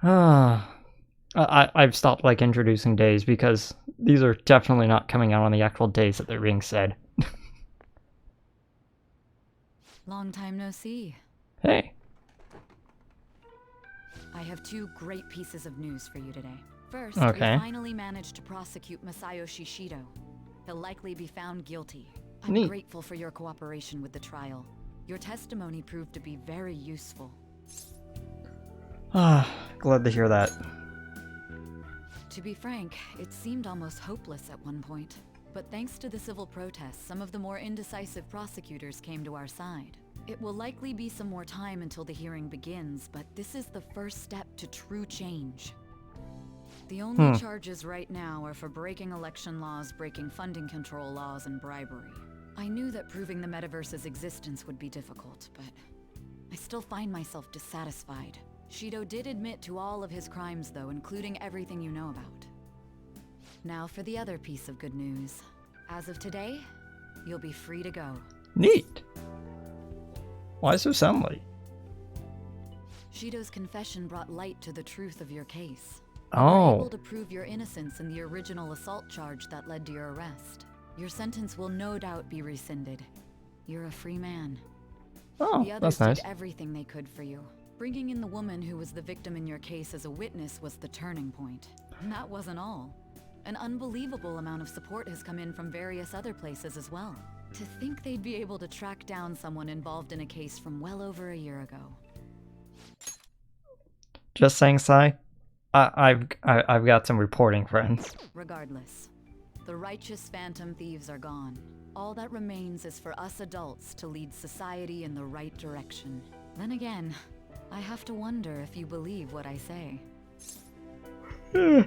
I've stopped like introducing days because these are definitely not coming out on the actual days that they're being said. Long time no see. Hey. I have two great pieces of news for you today. First, we Okay. finally managed to prosecute Masayoshi Shido. He'll likely be found guilty. I'm Neat. grateful for your cooperation with the trial. Your testimony proved to be very useful. Glad to hear that. To be frank, it seemed almost hopeless at one point. But thanks to the civil protests, some of the more indecisive prosecutors came to our side. It will likely be some more time until the hearing begins, but this is the first step to true change. The only charges right now are for breaking election laws, breaking funding control laws, and bribery. I knew that proving the metaverse's existence would be difficult, but I still find myself dissatisfied. Shido did admit to all of his crimes, though, including everything you know about. Now for the other piece of good news. As of today, you'll be free to go. Neat. Why so soundly? Shido's confession brought light to the truth of your case. Oh. You were able to prove your innocence in the original assault charge that led to your arrest. Your sentence will no doubt be rescinded. You're a free man. Oh, The others that's nice. did everything they could for you. Bringing in the woman who was the victim in your case as a witness was the turning point. And that wasn't all. An unbelievable amount of support has come in from various other places as well. To think they'd be able to track down someone involved in a case from well over a year ago. Just saying, Sai. I've got some reporting friends. Regardless, the righteous phantom thieves are gone. All that remains is for us adults to lead society in the right direction. Then again, I have to wonder if you believe what I say. You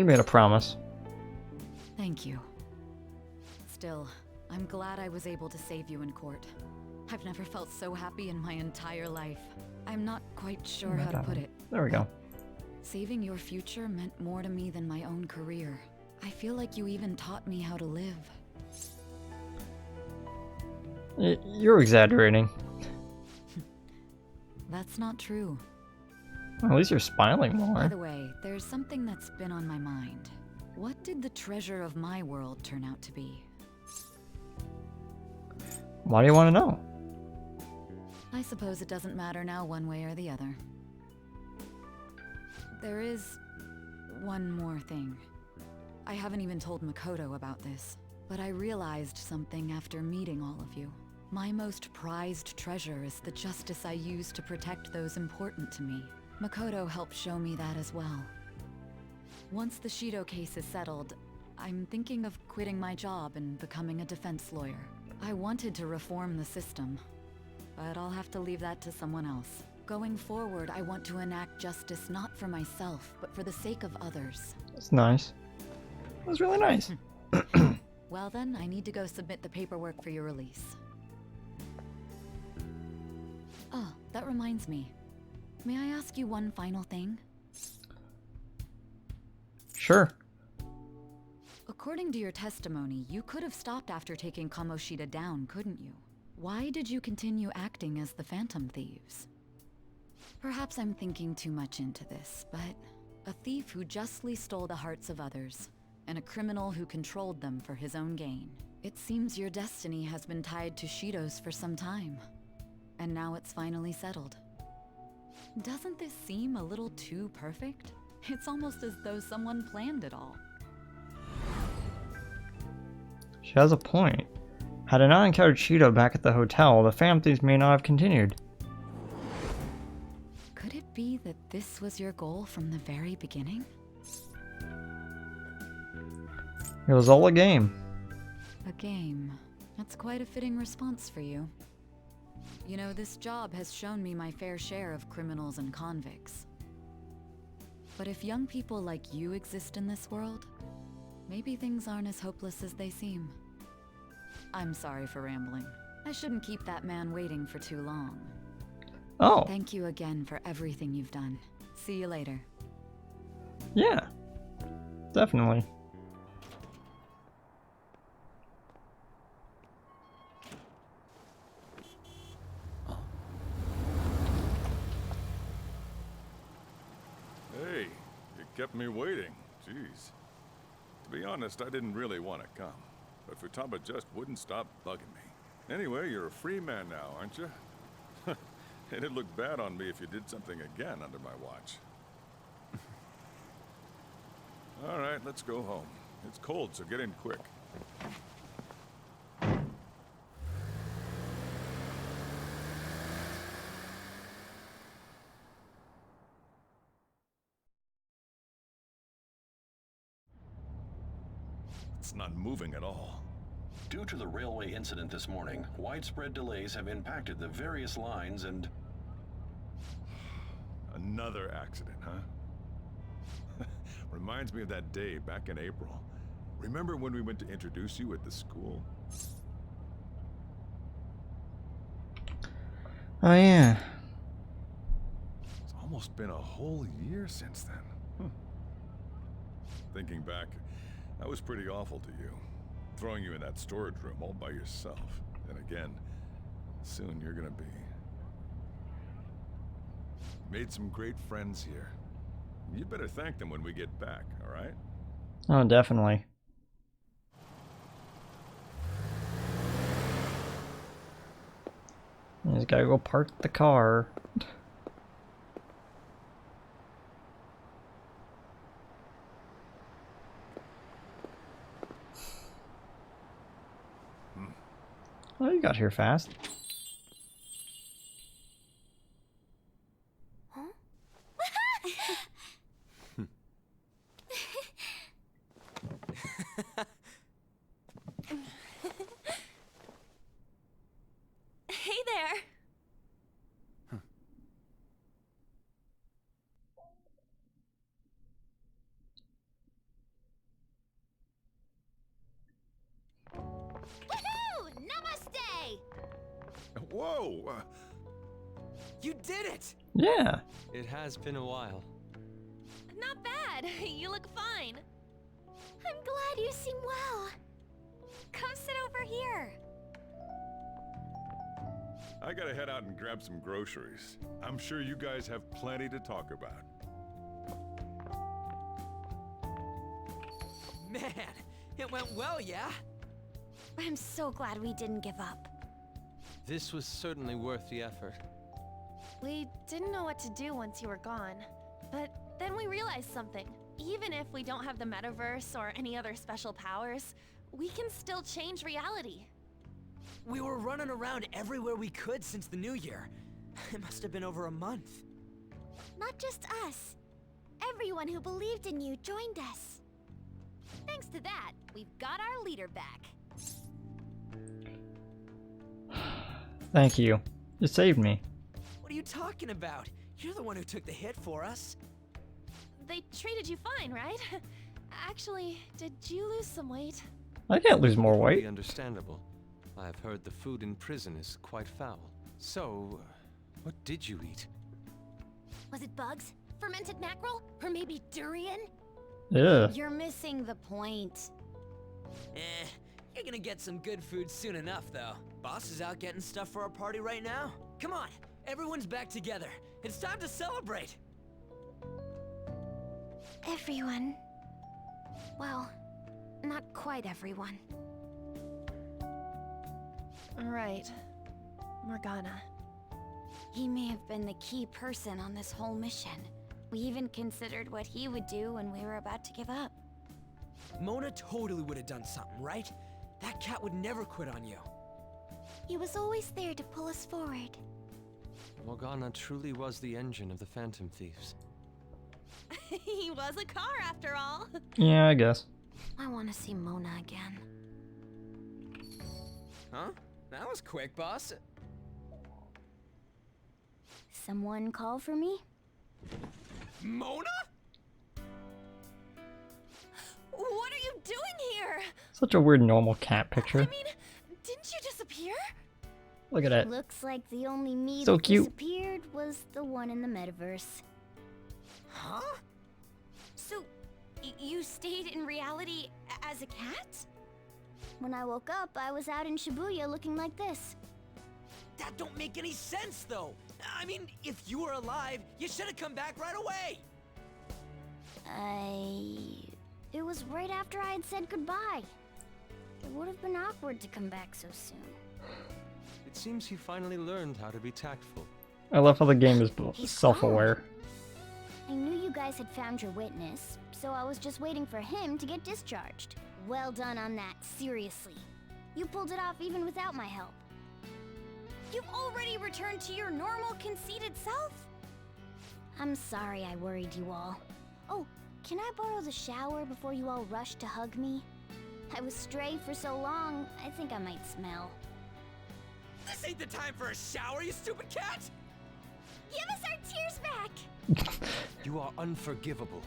made a promise. Thank you. Still, I'm glad I was able to save you in court. I've never felt so happy in my entire life. I'm not quite sure how to put it. There we go. Saving your future meant more to me than my own career. I feel like you even taught me how to live. You're exaggerating. That's not true. Well, at least you're smiling By more. the way, there's something that's been on my mind. What did the treasure of my world turn out to be? Why do you want to know? I suppose it doesn't matter now one way or the other. There is one more thing. I haven't even told Makoto about this, but I realized something after meeting all of you. My most prized treasure is the justice I use to protect those important to me. Makoto helped show me that as well. Once the Shido case is settled, I'm thinking of quitting my job and becoming a defense lawyer. I wanted to reform the system, but I'll have to leave that to someone else. Going forward, I want to enact justice not for myself, but for the sake of others. That's nice. That's really nice. Well then, I need to go submit the paperwork for your release. Oh, that reminds me. May I ask you one final thing? Sure. According to your testimony, you could have stopped after taking Kamoshida down, couldn't you? Why did you continue acting as the Phantom Thieves? Perhaps I'm thinking too much into this, but a thief who justly stole the hearts of others, and a criminal who controlled them for his own gain. It seems your destiny has been tied to Shido's for some time, and now it's finally settled. Doesn't this seem a little too perfect? It's almost as though someone planned it all. She has a point. Had I not encountered Shido back at the hotel, the Phantom Thieves may not have continued. Could it be that this was your goal from the very beginning? It was all a game. A game. That's quite a fitting response for you. You know, this job has shown me my fair share of criminals and convicts. But if young people like you exist in this world, maybe things aren't as hopeless as they seem. I'm sorry for rambling. I shouldn't keep that man waiting for too long. Oh, Thank you again for everything you've done. See you later. yeah. Definitely. To be honest, I didn't really want to come, but Futaba just wouldn't stop bugging me. Anyway, you're a free man now, aren't you? It'd look bad on me if you did something again under my watch. All right, let's go home. It's cold, so get in quick. It's not moving at all. Due to the railway incident this morning, widespread delays have impacted the various lines and... Another accident, huh? Reminds me of that day back in April. Remember when we went to introduce you at the school? Oh yeah. It's almost been a whole year since then. Thinking back, that was pretty awful to you. Throwing you in that storage room all by yourself. And again, soon you're gonna be. Made some great friends here. You better thank them when we get back, alright? Oh, definitely. You just gotta go park the car. Oh, you got here fast. Hey there. Woohoo! Namaste! Whoa! You did it! Yeah. It has been a while. Not bad. You look fine. I'm glad you seem well. Come sit over here. I gotta head out and grab some groceries. I'm sure you guys have plenty to talk about. Man, it went well, yeah? I'm so glad we didn't give up. This was certainly worth the effort. We didn't know what to do once you were gone. But then we realized something. Even if we don't have the metaverse or any other special powers, we can still change reality. We were running around everywhere we could since the new year. It must have been over a month. Not just us. Everyone who believed in you joined us. Thanks to that, we've got our leader back. Thank you. You saved me. What are you talking about? You're the one who took the hit for us. They treated you fine, right? Actually, did you lose some weight? I can't lose more Pretty weight. understandable. I've heard the food in prison is quite foul. So, what did you eat? Was it bugs? Fermented mackerel? Or maybe durian? Yeah. You're missing the point. You're gonna get some good food soon enough, though. Boss is out getting stuff for our party right now. Come on, everyone's back together. It's time to celebrate. Everyone. Well, not quite everyone. Right. Morgana. He may have been the key person on this whole mission. We even considered what he would do when we were about to give up. Mona totally would have done something, right? That cat would never quit on you. He was always there to pull us forward. Morgana truly was the engine of the Phantom Thieves. He was a car after all. Yeah, I guess. I want to see Mona again. Huh? That was quick, boss. Someone call for me? Mona? What are you doing here? Such a weird normal cat I picture. mean, didn't you disappear? Look at it. Looks like the only me So that cute. disappeared was the one in the metaverse. Huh? So, you stayed in reality as a cat? When I woke up, I was out in Shibuya looking like this. That don't make any sense, though. I mean, if you were alive, you should have come back right away. It was right after I had said goodbye. It would have been awkward to come back so soon. It seems he finally learned how to be tactful. I love how the game is He's self-aware. I knew you guys had found your witness, so I was just waiting for him to get discharged. Well done on that, seriously. You pulled it off even without my help. You've already returned to your normal, conceited self? I'm sorry I worried you all. Oh, can I borrow the shower before you all rush to hug me? I was stray for so long, I think I might smell. This ain't the time for a shower, you stupid cat! Give us our tears back! You are unforgivable.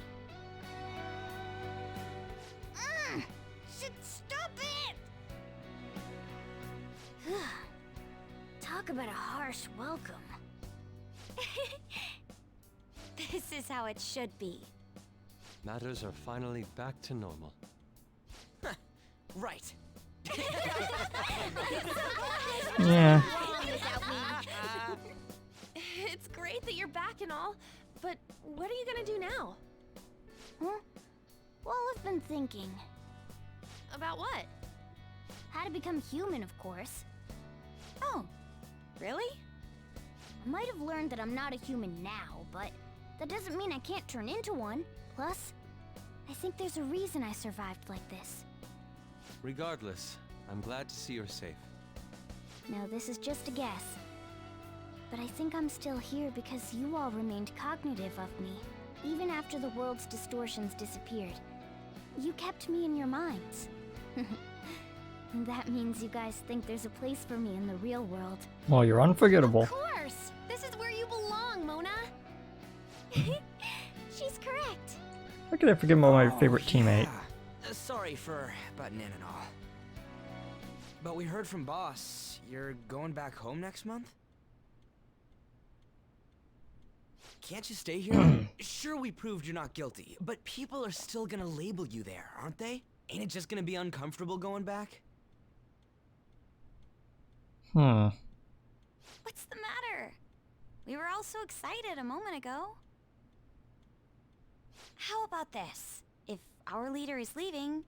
Stop it! Talk about a harsh welcome. This is how it should be. Matters are finally back to normal. Right. Yeah. It's great that you're back and all, but what are you gonna do now? Huh? Well, I've been thinking. About what? How to become human, of course. Oh, really? I might have learned that I'm not a human now, but that doesn't mean I can't turn into one. Plus, I think there's a reason I survived like this. Regardless, I'm glad to see you're safe. Now, this is just a guess. But I think I'm still here because you all remained cognitive of me, even after the world's distortions disappeared. You kept me in your minds. That means you guys think there's a place for me in the real world. Well, you're unforgettable. Of course! This is where you belong, Mona! She's correct. How could I forget about my favorite teammate? Sorry for butting in and all. But we heard from Boss. You're going back home next month? Can't you stay here? Sure, we proved you're not guilty, but people are still gonna label you there, aren't they? Ain't it just gonna be uncomfortable going back? What's the matter? We were all so excited a moment ago. How about this? If our leader is leaving,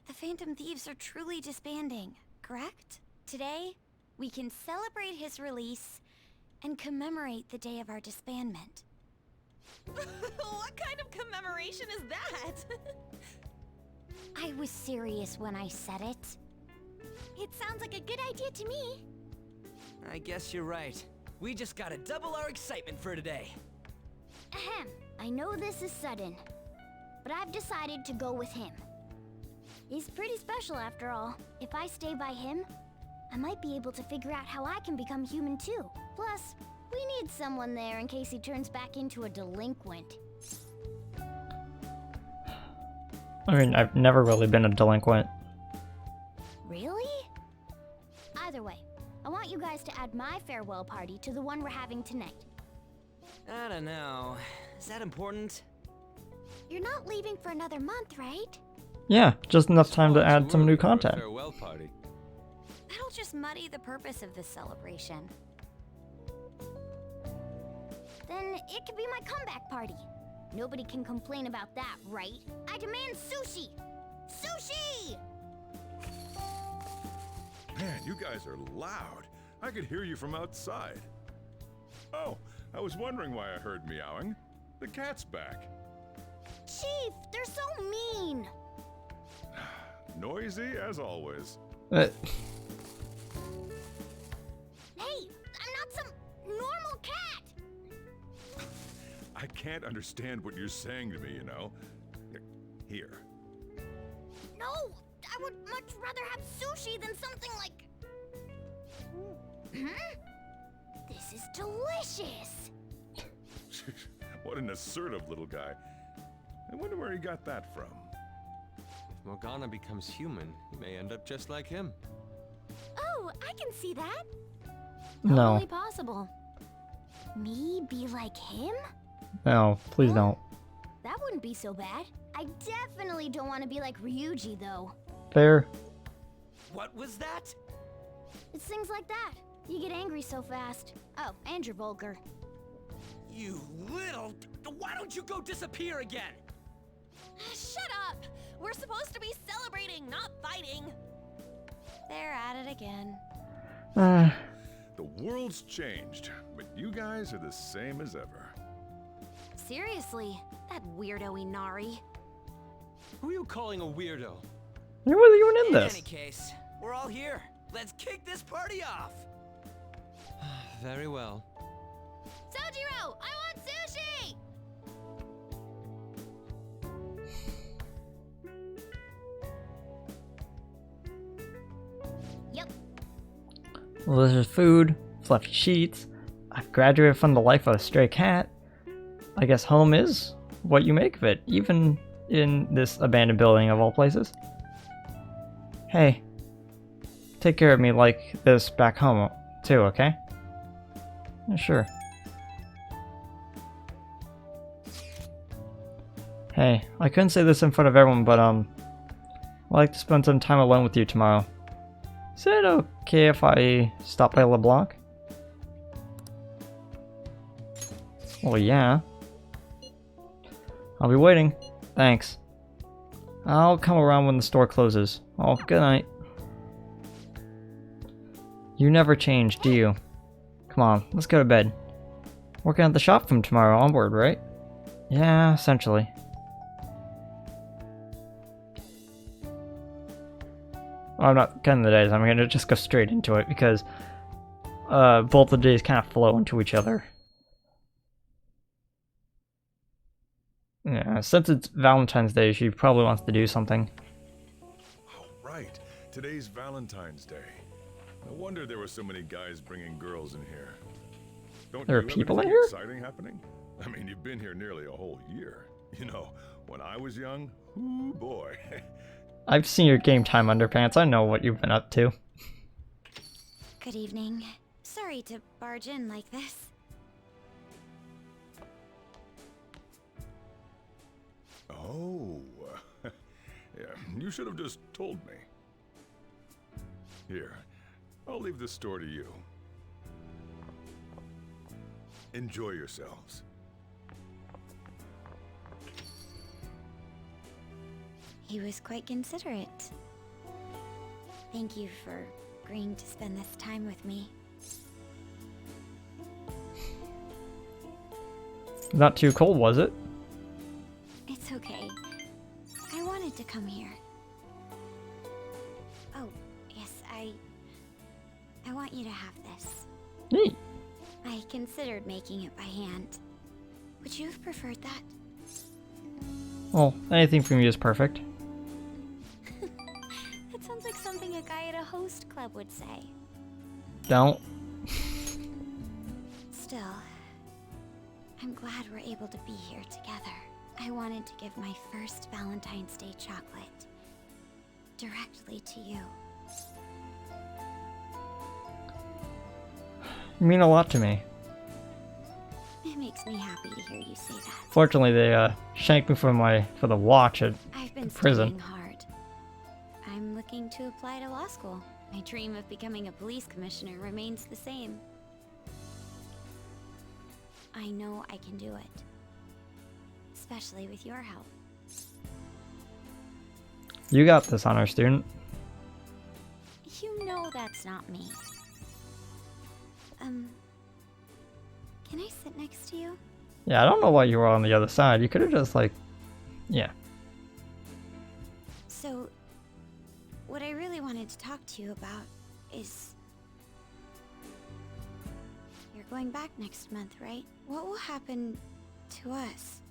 the Phantom Thieves are truly disbanding, correct? Today, we can celebrate his release and commemorate the day of our disbandment. What kind of commemoration is that? I was serious when I said it. It sounds like a good idea to me. I guess you're right. We just gotta double our excitement for today. Ahem. I know this is sudden, but I've decided to go with him. He's pretty special after all. If I stay by him, I might be able to figure out how I can become human too. Plus, we need someone there in case he turns back into a delinquent. I mean, I've never really been a delinquent. Really? Either way, I want you guys to add my farewell party to the one we're having tonight. I don't know. Is that important? You're not leaving for another month, right? Yeah, just enough time to add some new content. Farewell party. That'll just muddy the purpose of this celebration. Then it could be my comeback party. Nobody can complain about that, right? I demand sushi! Sushi! Man, you guys are loud. I could hear you from outside. Oh, I was wondering why I heard meowing. The cat's back. Chief, they're so mean! Noisy as always. Hey, I'm not some normal cat! I can't understand what you're saying to me, you know. Here. No, I would much rather have sushi than something like... This is delicious! What an assertive little guy. I wonder where he got that from. If Morgana becomes human, he may end up just like him. Oh, I can see that. No. Totally possible. Me be like him? No, please don't. That wouldn't be so bad. I definitely don't want to be like Ryuji, though. Fair. What was that? It's things like that. You get angry so fast. Oh, and you're vulgar. You little... Why don't you go disappear again? Shut up! We're not fighting. They're at it again. The world's changed, but you guys are the same as ever. Seriously, that weirdo Inari. Who are you calling a weirdo? You wasn't even in In this. any case, we're all here. Let's kick this party off. Very well. Sojiro, I want sushi! Yep. Delicious food, fluffy sheets. I've graduated from the life of a stray cat. I guess home is what you make of it, even in this abandoned building of all places. Hey, take care of me like this back home, too, okay? Yeah, sure. Hey, I couldn't say this in front of everyone, but I'd like to spend some time alone with you tomorrow. Is it okay if I stop by LeBlanc? Well, yeah. I'll be waiting. Thanks. I'll come around when the store closes. Oh, good night. You never change, do you? Come on, let's go to bed. Working at the shop from tomorrow onward, right? Yeah, essentially. Well, I'm not cutting the days, I'm gonna just go straight into it because both the days kind of flow into each other. Yeah, since it's Valentine's Day, she probably wants to do something. Oh, right. Today's Valentine's Day. No wonder there were so many guys bringing girls in here. Don't There are you have people in anything here? exciting happening? I mean, you've been here nearly a whole year. You know, when I was young, ooh boy. I've seen your game time underpants, I know what you've been up to. Good evening. Sorry to barge in like this. Oh, yeah, you should have just told me. Here, I'll leave this store to you. Enjoy yourselves. He was quite considerate. Thank you for agreeing to spend this time with me. Not too cold, was it? It's okay. I wanted to come here. Oh, yes, I want you to have this. Neat. I considered making it by hand. Would you have preferred that? Well, anything from you is perfect. That sounds like something a guy at a host club would say. Don't. Still, I'm glad we're able to be here together. I wanted to give my first Valentine's Day chocolate directly to you. You mean a lot to me. It makes me happy to hear you say that. Fortunately, they shanked me for the watch at I've been prison. studying hard. I'm looking to apply to law school. My dream of becoming a police commissioner remains the same. I know I can do it. Especially with your help. You got this, honor student. You know that's not me. Can I sit next to you? Yeah, I don't know why you were on the other side. You could have just, like... Yeah. So, what I really wanted to talk to you about is... You're going back next month, right? What will happen to us?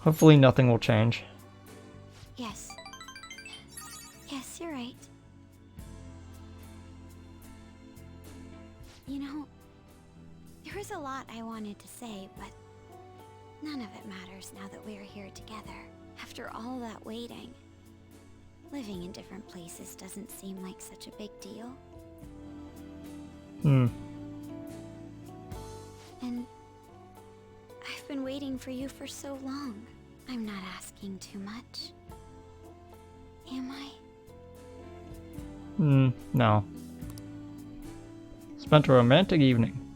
Hopefully nothing will change. Yes. Yes, you're right. You know, there was a lot I wanted to say, but none of it matters now that we're here together. After all that waiting, living in different places doesn't seem like such a big deal. And I've been waiting for you for so long. I'm not asking too much. Am I? No. Spent a romantic evening.